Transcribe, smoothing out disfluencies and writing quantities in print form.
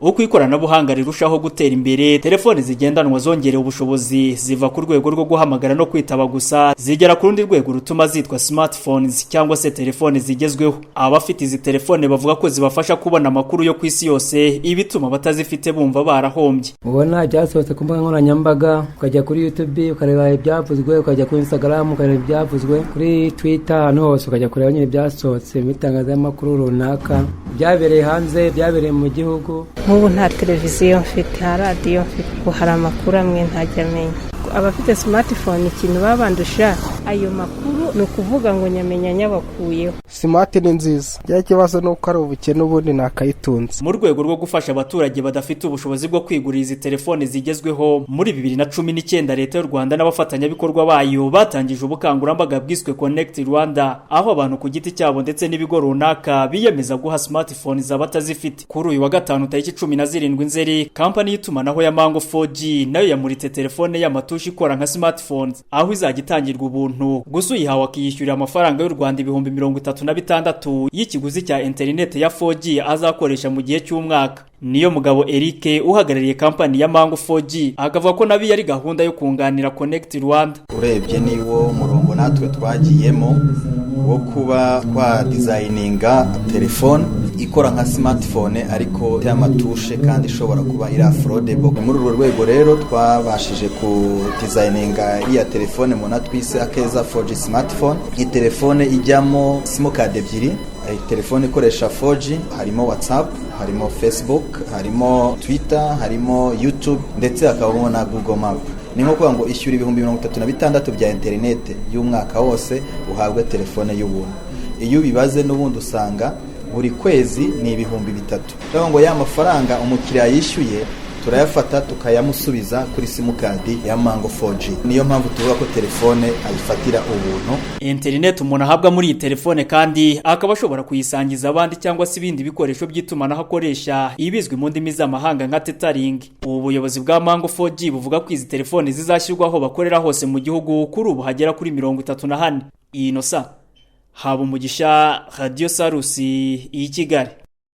uko ikoranabuhanga rirushaho gutera imbere, telefoni zigendanwa zongerewe ubushobozi ziva ku rwego rwo guhamagara no kwitaba gusa zigera ku rundi rwego rutuma zitwa smartphones cyangwa se telefoni zigezweho. Abafite izi telefone bavuga ko zibafasha kubona amakuru yo ku isi yose, ibituma batazifite bumva barahombye. Ubona byasohotse ku mbuga nkoranyambaga, ukajya kuri YouTube ukareba ibyavuzwe, ukajya kuri Instagram ukareba ibyavuzwe, kuri Twitter ahantu hose ukajya kureba nyine byasohotse mu itangazamakuru runaka, byabereye hanze, byabereye mu gihugu. Nk'ubu nta televiziyo mfite, nta radiyo mfite, hari amakuru amwe ntajya menya. Abafite smartphone ikintu babandusha ayo makuru ni ukuvuga ngo nyamenya nyabakuyeho. Smart ni nziza, bya kibazo nuko ari ubukene ubundi nakayitunze. Mu rwego rwo gufasha abaturage badafite ubushobozi bwo kwigurira izi telefone zigezweho, muri 2019 leta y'u Rwanda n'abafatanyabikorwa bayo batangije ubukangurambaga bwiswe Connect Rwanda, aho abantu ku giti cyabo ndetse n'ibigo runaka biyemeza guha smartphones abatazifite. Kuri uyu wa gatanu tariki 17 Nzeri, kampani y'itumanaho ya Mango 4G nayo yamuritse telefone y'amatushi ikora nka smartphones, aho izajya itangirwa ubuntu. Gusa uyihawe akishyura amafaranga y'u Rwanda 36,000 y'ikiguzi cya Intenet ya 4G azakoresha mu gihe cy'umwaka. Niyo mugabo Eric uhagarariye kampani ya Mango 4G akavuga ko nabi yari gahunda yo kunganira Connect Rwanda. Urebye niwo murongo natwe twagiyemo wo kuba kwa designinga telefone ikora nka smartphone ariko y'amatushe kandi ishobora kuba iri affordable. Muri urwo rwego rero twabashije ku designinga iya telefone mona twise akeza 4G smartphone. Iyi telefone ijyamo SIM card ebyiri, telefone ikoresha 4G, harimo WhatsApp, harimo Facebook, harimo Twitter, harimo YouTube ndetse hakabamo na Google Map. Ni nko kuvuga ngo ishyura 36,000 bya internet y'umwaka wose uhabwe telefone y'ubuntu. Iyo bibaze n'ubundi usanga buri kwezi ni 3,000. Rero ngo ya mafaranga umukiriya yishyuye turayafata tukayamusubiza kuri SIM card ya Mango 4G. Niyo mpamvu tuvuga ko telefone ayifatira ubuntu. Internet umuntu ahabwa muri iyi telefone kandi akaba ashobora kuyisangiza abandi cyangwa se ibindi bikoresho by'itumanaho akoresha, ibizwi mu ndimi z'amahanga nka tethering. Ubu buyobozi bwa Mango 4G buvuga ko izi telefone zizashyirwaho bakorera hose mu gihugu, kuri ubu hagera kuri 34. Inosa haba umugisha Radio Sarusi i Kigali.